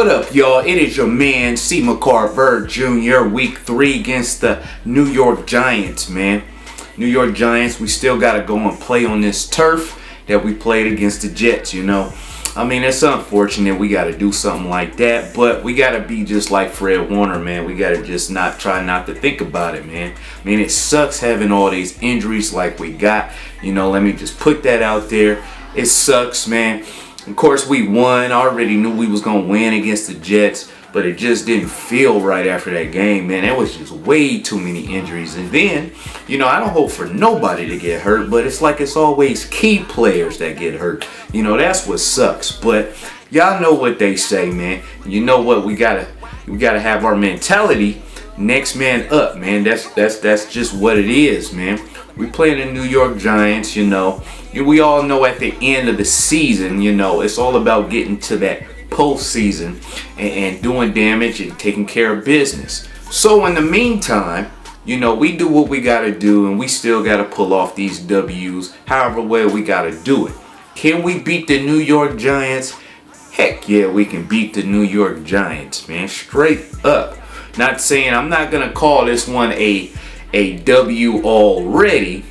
What up, y'all? It is your man C.MCCARVER.JR, week 3 against the New York Giants, man. New York Giants, we still got to go and play on this turf that we played against the Jets, you know. I mean, it's unfortunate we got to do something like that, but we got to be just like Fred Warner, man. We got to just try not to think about it, man. I mean, it sucks having all these injuries like we got. You know, let me just put that out there. It sucks, man. Of course, we won. I already knew we was going to win against the Jets, but it just didn't feel right after that game, man. There was just way too many injuries. And then, you know, I don't hope for nobody to get hurt, but it's like it's always key players that get hurt. You know, that's what sucks. But y'all know what they say, man. You know what? We gotta have our mentality next man up, man. That's just what it is, man. We play the New York Giants, you know. We all know at the end of the season, you know, it's all about getting to that postseason and doing damage and taking care of business. So in the meantime, you know, we do what we got to do, and we still got to pull off these W's however way we got to do it. Can we beat the New York Giants? Heck yeah, we can beat the New York Giants, man. Straight up. Not saying I'm not going to call this one a W already,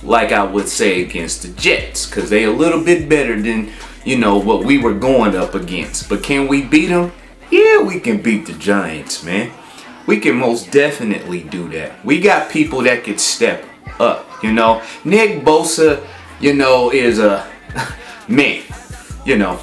like I would say against the Jets, because they a little bit better than, you know, what we were going up against. But can we beat them? Yeah, we can beat the Giants, man. We can most definitely do that. We got people that could step up, you know. Nick Bosa, you know, is a man, you know.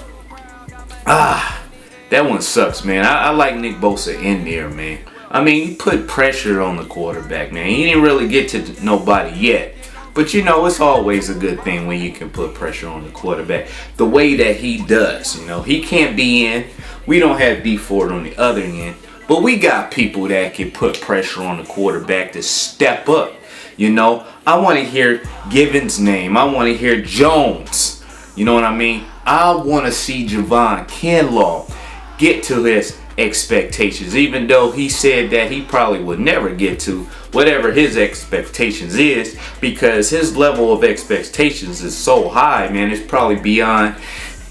That one sucks, man. I like Nick Bosa in there, man. I mean, he put pressure on the quarterback, man. He didn't really get to nobody yet. But, you know, it's always a good thing when you can put pressure on the quarterback the way that he does. You know, he can't be in. We don't have D Ford on the other end. But we got people that can put pressure on the quarterback to step up. You know, I want to hear Givens' name. I want to hear Jones. You know what I mean? I want to see Javon Kinlaw get to his expectations, even though he said that he probably would never get to whatever his expectations is, because his level of expectations is so high, man. It's probably beyond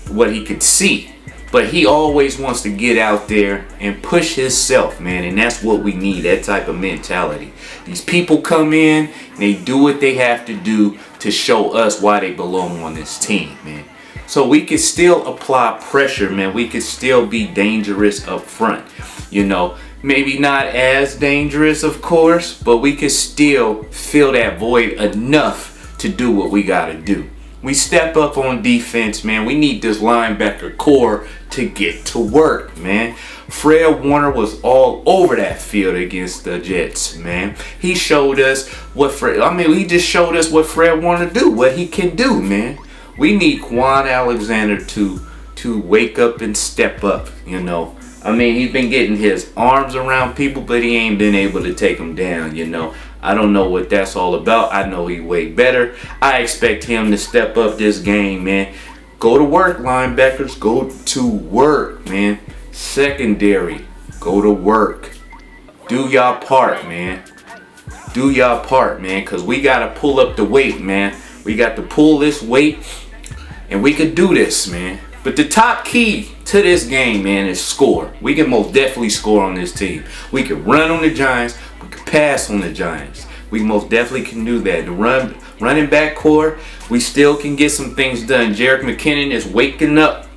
what he could see. But he always wants to get out there and push himself, man, and that's what we need, that type of mentality. These people come in and they do what they have to do to show us why they belong on this team, man. So we can still apply pressure, man. We can still be dangerous up front. You know, maybe not as dangerous, of course, but we can still fill that void enough to do what we got to do. We step up on defense, man. We need this linebacker core to get to work, man. Fred Warner was all over that field against the Jets, man. He showed us he just showed us what Fred Warner do, what he can do, man. We need Quan Alexander to wake up and step up, you know. I mean, he's been getting his arms around people, but he ain't been able to take them down, you know. I don't know what that's all about. I know he's way better. I expect him to step up this game, man. Go to work, linebackers. Go to work, man. Secondary, go to work. Do y'all part, man. Do y'all part, man, because we got to pull up the weight, man. We got to pull this weight, and we could do this, man. But the top key to this game, man, is score. We can most definitely score on this team. We can run on the Giants. We can pass on the Giants. We most definitely can do that. The running back core, we still can get some things done. Jerick McKinnon is waking up.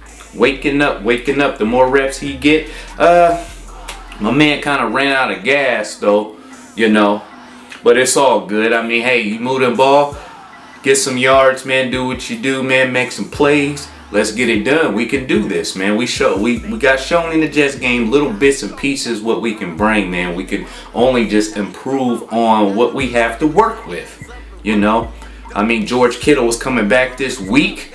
The more reps he get, my man kind of ran out of gas, though, you know. But it's all good. I mean, hey, you move the ball, get some yards, man. Do what you do, man. Make some plays. Let's get it done. We can do this, man. We got shown in the Jets game little bits and pieces what we can bring, man. We can only just improve on what we have to work with, you know. I mean, George Kittle is coming back this week.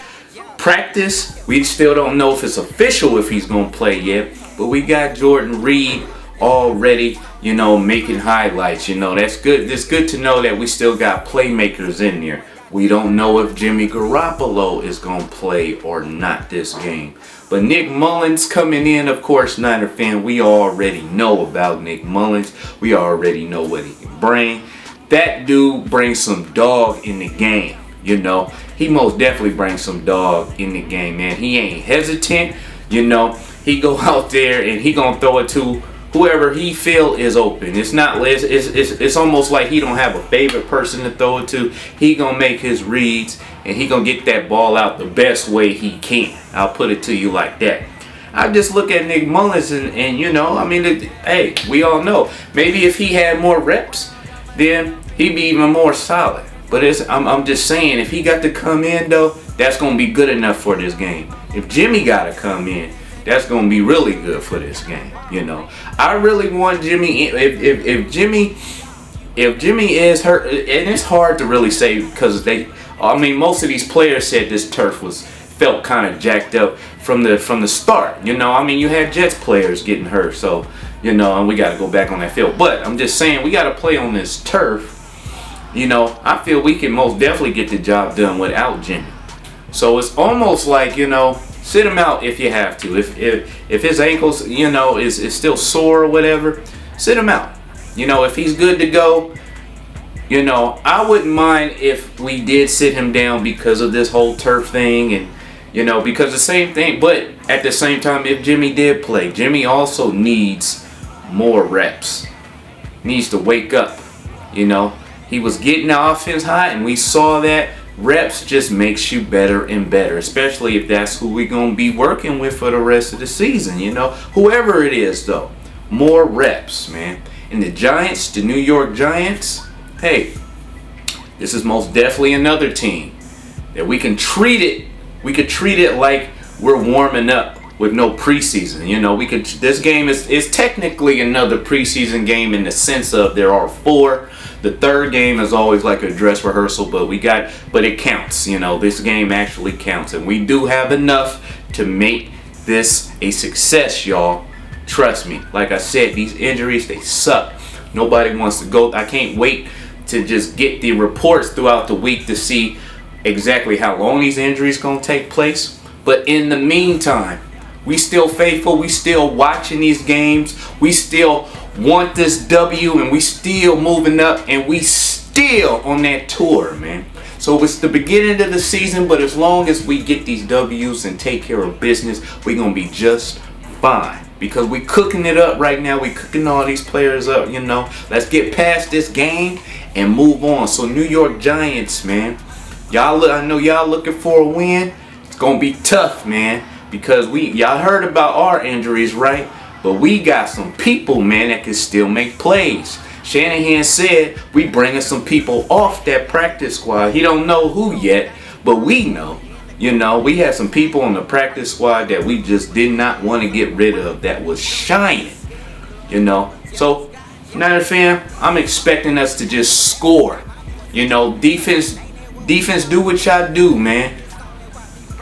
Practice, we still don't know if it's official if he's going to play yet, but we got Jordan Reed already, you know, making highlights. You know, that's good. It's good to know that we still got playmakers in there. We don't know if Jimmy Garoppolo is going to play or not this game. But Nick Mullins coming in, of course, Niner fan, we already know about Nick Mullins. We already know what he can bring. That dude brings some dog in the game, you know. He most definitely brings some dog in the game, man. He ain't hesitant, you know. he go out there and he gonna throw it to whoever he feel is open. It's not. It's almost like he don't have a favorite person to throw it to. He gonna make his reads and he gonna get that ball out the best way he can. I'll put it to you like that. I just look at Nick Mullins and you know, I mean, hey, we all know maybe if he had more reps, then he'd be even more solid. But I'm just saying, if he got to come in though, that's gonna be good enough for this game. If Jimmy gotta come in, that's gonna be really good for this game. You know, I really want Jimmy. If Jimmy is hurt, and it's hard to really say because I mean, most of these players said this turf felt kind of jacked up from the start. You know, I mean, you had Jets players getting hurt, so you know, and we got to go back on that field. But I'm just saying, we got to play on this turf. You know, I feel we can most definitely get the job done without Jimmy. So it's almost like, you know, sit him out if you have to. If his ankles, you know, is still sore or whatever, sit him out. You know, if he's good to go, you know, I wouldn't mind if we did sit him down because of this whole turf thing and, you know, because the same thing. But at the same time, if Jimmy did play, Jimmy also needs more reps. Needs to wake up, you know. He was getting the offense hot, and we saw that. Reps just makes you better and better, especially if that's who we're going to be working with for the rest of the season, you know. Whoever it is, though, more reps, man. And the Giants, the New York Giants, hey, this is most definitely another team that we can treat it. We could treat it like we're warming up with no preseason. You know, this game is technically another preseason game in the sense of there are 4. The third game is always like a dress rehearsal, but it counts. You know, this game actually counts, and we do have enough to make this a success, y'all. Trust me. Like I said, these injuries, they suck. Nobody wants to go. I can't wait to just get the reports throughout the week to see exactly how long these injuries gonna take place. But in the meantime, we still faithful. We still watching these games. We still want this W, and we still moving up, and we still on that tour, man. So it's the beginning of the season, but as long as we get these W's and take care of business, we're gonna be just fine. Because we cooking it up right now. We cooking all these players up, you know. Let's get past this game and move on. So New York Giants, man, I know y'all looking for a win. It's gonna be tough, man, because y'all heard about our injuries, right? But we got some people, man, that can still make plays. Shanahan said we bringing some people off that practice squad. He don't know who yet, but we know. You know, we had some people on the practice squad that we just did not want to get rid of that was shining. You know, so Niner fan, I'm expecting us to just score. You know, defense do what y'all do, man.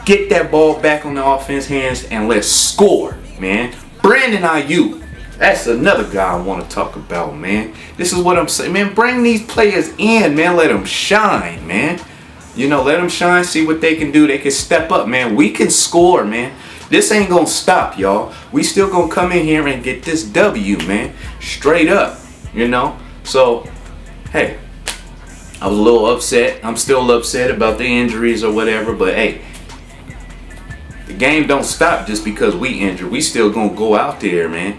Get that ball back on the offense hands and let's score, man. Brandon Ayuk, that's another guy I want to talk about, man. This is what I'm saying, man. Bring these players in, man. Let them shine, man. You know, let them shine, see what they can do. They can step up, man. We can score, man. This ain't going to stop, y'all. We still going to come in here and get this W, man. Straight up, you know. So, hey, I was a little upset. I'm still upset about the injuries or whatever, but hey, the game don't stop just because we injured. We still gonna go out there, man,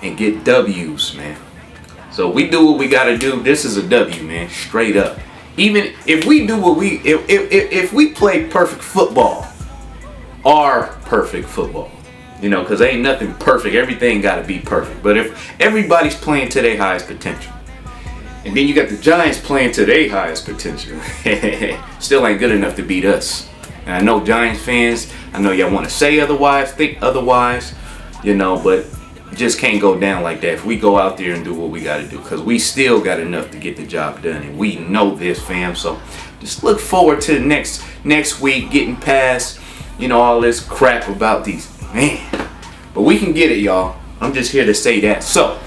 and get W's, man. So we do what we gotta do. This is a W, man, straight up. Even if we do what if we play perfect football, our perfect football, you know, because ain't nothing perfect. Everything gotta be perfect. But if everybody's playing to their highest potential, and then you got the Giants playing to their highest potential, still ain't good enough to beat us. And I know Giants fans, I know y'all want to say otherwise, think otherwise, you know, but it just can't go down like that if we go out there and do what we got to do, because we still got enough to get the job done, and we know this, fam. So just look forward to next week, getting past, you know, all this crap about these, man. But we can get it, y'all. I'm just here to say that. So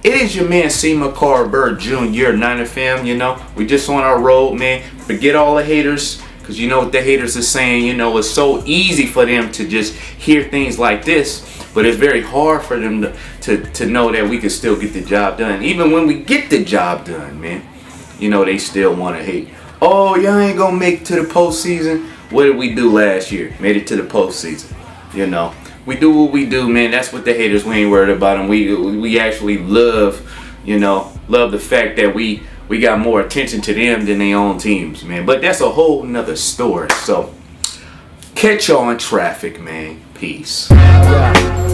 it is your man C.MCCARVER.JR, Niner fam. You know, we just on our road, man. Forget all the haters. Because you know what the haters are saying, you know, it's so easy for them to just hear things like this, but it's very hard for them to know that we can still get the job done. Even when we get the job done, man, you know, they still want to hate. Oh, y'all ain't going to make it to the postseason. What did we do last year? Made it to the postseason, you know. we do what we do, man. That's what the haters, we ain't worried about them. We actually love, love the fact that we got more attention to them than their own teams, man. But that's a whole nother story. So catch y'all in traffic, man. Peace. Yeah.